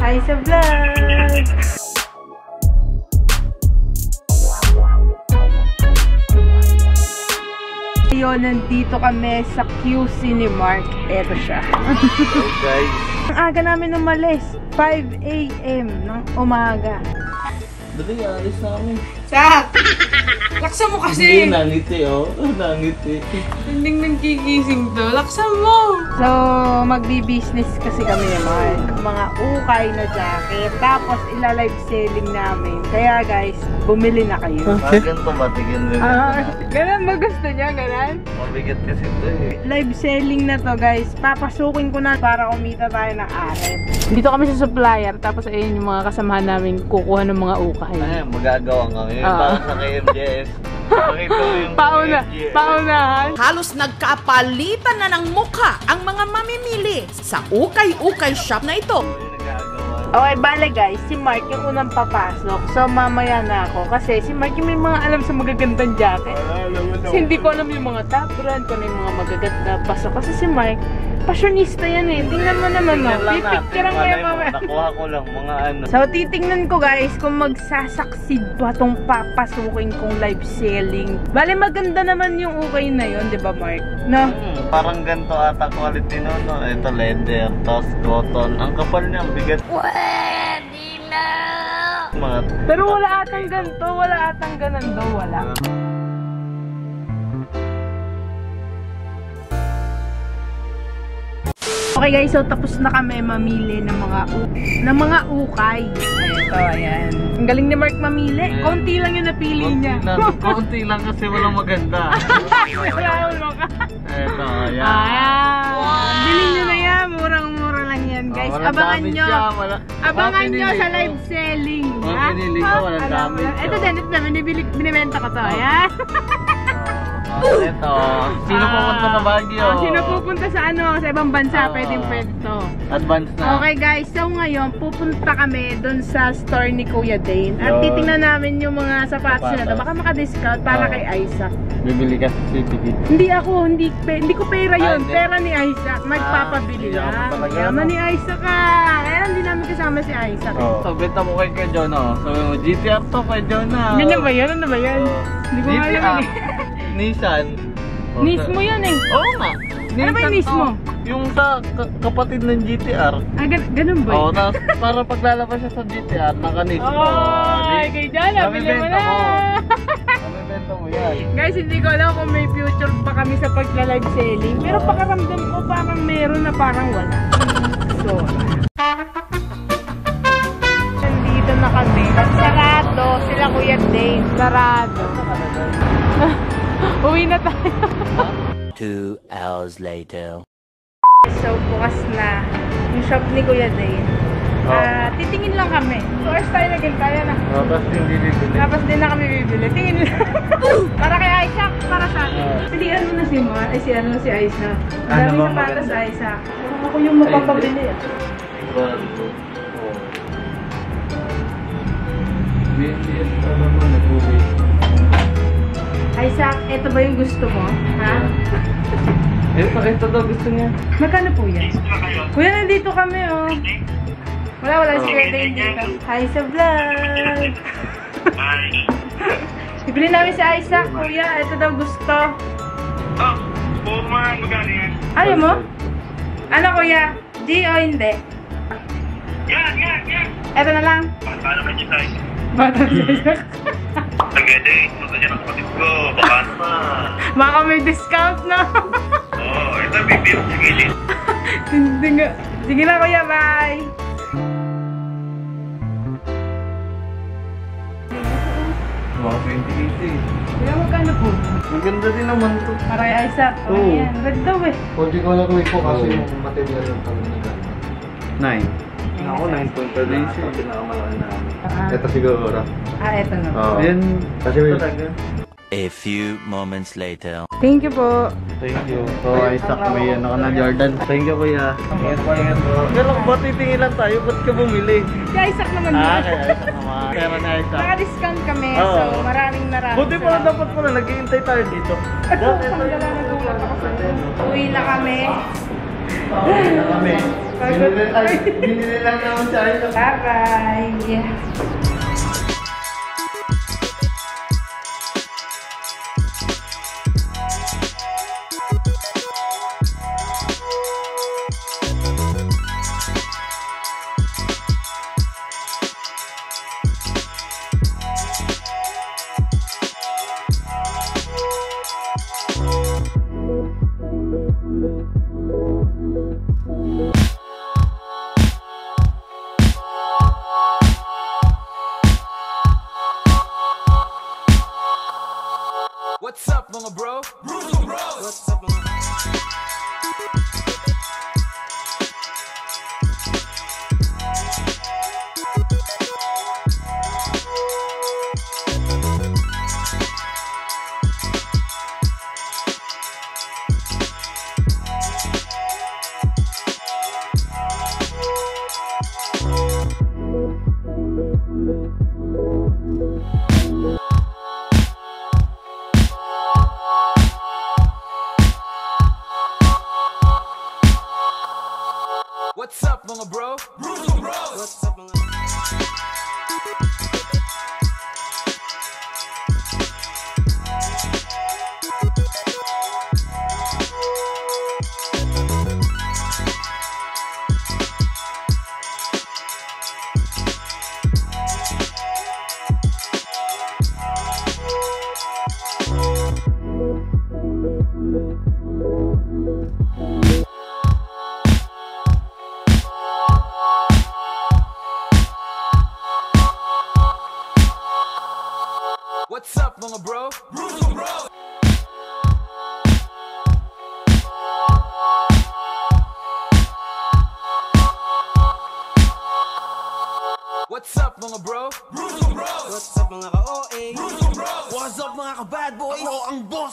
Hi sa vlog! Ngayon, nandito kami sa QC ni Mark. Eto siya. Hey guys. Ang aga namin umalis. 5 AM ng umaga. Dali, alis namin. Sak! Laksa mo kasi! Hindi, nangiti oh. Nangiti. Hindi nagkigising to. Laksa mo! So, magbi-business kasi kami naman. Mga ukay na jacket. Tapos, ila-live selling namin. Kaya guys, bumili na kayo. Ganito batigin din. Ganun ba gusto niya? Ganun? Mabigat kasi ito eh. Live selling na to guys. Papasukin ko na para kumita tayo ng aret. Dito kami sa supplier. Tapos ayun yung mga kasamahan namin kukuha ng mga ukay. Ay, magagawa nga ngayon. Para sa KMJS. Pakita mo yung Paunahan. Halos nagkapalitan na ng mukha ang mga mamimili sa ukay-ukay shop na ito. Okay, bale guys, si Mark yung unang papasok. So, mamaya na ako. Kasi si Mark yung may mga alam sa magagandang jacket. Kasi hindi ko alam yung mga top brand, kung ano yung mga magaganda pasok. Kasi si Mark, fashionista yan eh. Tingnan mo naman, no? Pipicture ang kaya mamaya. Nakuha ko lang mga ano. So, titingnan ko guys kung magsasucceed ba itong papasukin kong live selling. Bale, maganda naman yung ukay na yun, di ba Mark? No? Parang ganito ata quality no? Ito leather, tapos cotton. Ang kapal niya, ang bigat. Pwede na! Mga... Pero wala atang ganito, wala atang ganan daw, wala. Okay guys, so tapos na kami mamili ng mga ukay. Ito, ayan. Ang galing ni Mark mamili. Konti lang yung napili niya. Konti lang kasi walang maganda. Ito, ayan. Ayan. Bilhin nyo na yan. Murang-mura lang yan guys. Abangan nyo. Abangan nyo sa live selling. Walang pinili ko, walang damage. Ito din, binibenta ko to. Ayan. Ito. Sino pupunta sa Baguio? Sino pupunta sa sa ibang bansa? Pwede to. Advance na. Okay guys, so ngayon pupunta kami doon sa store ni Kuya Dane. At titingnan namin yung mga sapatos na to. Baka maka-discount para kay Isaac. Bibili ka sa CPT. Hindi ko pera yun. Pera ni Isaac. Magpapabili lang. Yaman ni Isaac ka. Kaya hindi namin kasama si Isaac. So, benta mo kay Jonah. So, GTR to kay Jonah. Ganyan ba yun? Ano ba yan? Hindi ko alam eh. Nissan. Nismo yan eh. Oo nga. Ano ba yung Nismo? Yung sa kapatid ng GTR. Ganun ba yun? Oo, tapos para paglalabas siya sa GTR, naka-Nismo. Ay, kay Jana, bili mo na! Namibenta mo yan. Guys, hindi ko alam kung may future pa kami sa pagla-live selling. Pero pakaramdam ko parang meron na parang wala. So, nandito na kami. Sarado, sila Kuya Dane. Sarado. Uwi na tayo. 2 hours later. So, bukas na yung shop ni Kuya Dane. Titingin lang kami. 2 hours tayo nagintaya na. Tapos yung bibili. Tapos din na kami bibili. Tingin lang. Para kay Isaac, para sa akin. Pilihan mo na si Mar. Ay, si Isaac. Ang dami sapatos sa Isaac. Ako yung mapapabili. BNBS pa naman nag-uwi. Isaac, ito ba yung gusto mo? Ha? Ito daw gusto niya. Magkano po yan? Kuya, nandito kami oh. Wala si Kuya Dane dito. Hi sa vlog! Hi! Bibili namin si Isaac, kuya. Ito daw gusto. Oh, Puma, magkano yan? Ayaw mo? Ano kuya? G o hindi? Yan! Ito na lang. Paano naman yung size? Bata si Isaac. Nag-edit, magkano ng kapatid ko. Baka naman. Baka may discount na. Oo, ito bibili sa gilid. Hindi nga. Sige na kuya, bye! Mga 2080. Kuya, magkano po? Maganda din naman to. Para kay Isaac. Oo. Ayan, red daw eh. Pwede ko lang gawin po kasi yung material yung kami nagkano. 9. Ako, 9.5 din siya. Pinakamalaki namin. Ito siguro. Ito na. Yan. Kasi talaga. A few moments later. Thank you po. Thank you. So, Isaac, may ano ka na, Jordan. Thank you, kuya. Ingat po. Galang ba, titingin lang tayo? Ba't ka bumili? Si Isaac naman Kaya yun. Isaac naman. Pera na Isaac. Naka-discount kami, Oo. so maraming Buti pala dapat pala, nag-iintay tayo dito. Uwi na kami. Uwi na kami. Binili lang naman sa akin. Bye-bye! What's up mga bro? What's up mga What's up mga bro? What's up mga What's up mga bro? What's up mga bro? What's up mga ka-OA? What's up mga ka-bad boys? Ako ang boss!